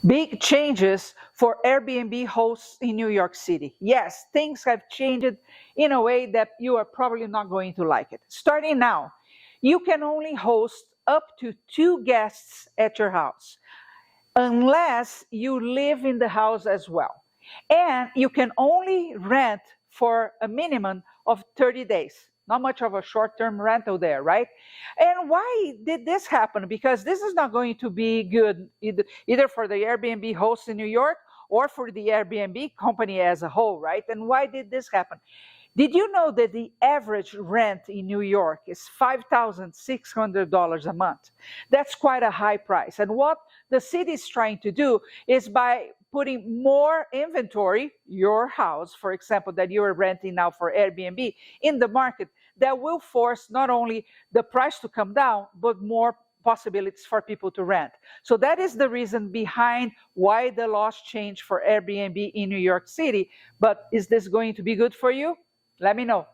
Big changes for Airbnb hosts in New York City. Yes, things have changed in a way that you are probably not going to like it. Starting now, you can only host up to 2 guests at your house unless you live in the house as well. And you can only rent for a minimum of 30 days. Not much of a short term rental there, right? And why did this happen? Because this is not going to be good either for the Airbnb hosts in New York or for the Airbnb company as a whole, right? And why did this happen? Did you know that the average rent in New York is $5,600 a month? That's quite a high price. And what the city is trying to do is by putting more inventory, your house, for example, that you are renting now for Airbnb, in the market, that will force not only the price to come down, but more possibilities for people to rent. So that is the reason behind why the laws changed for Airbnb in New York City. But is this going to be good for you? Let me know.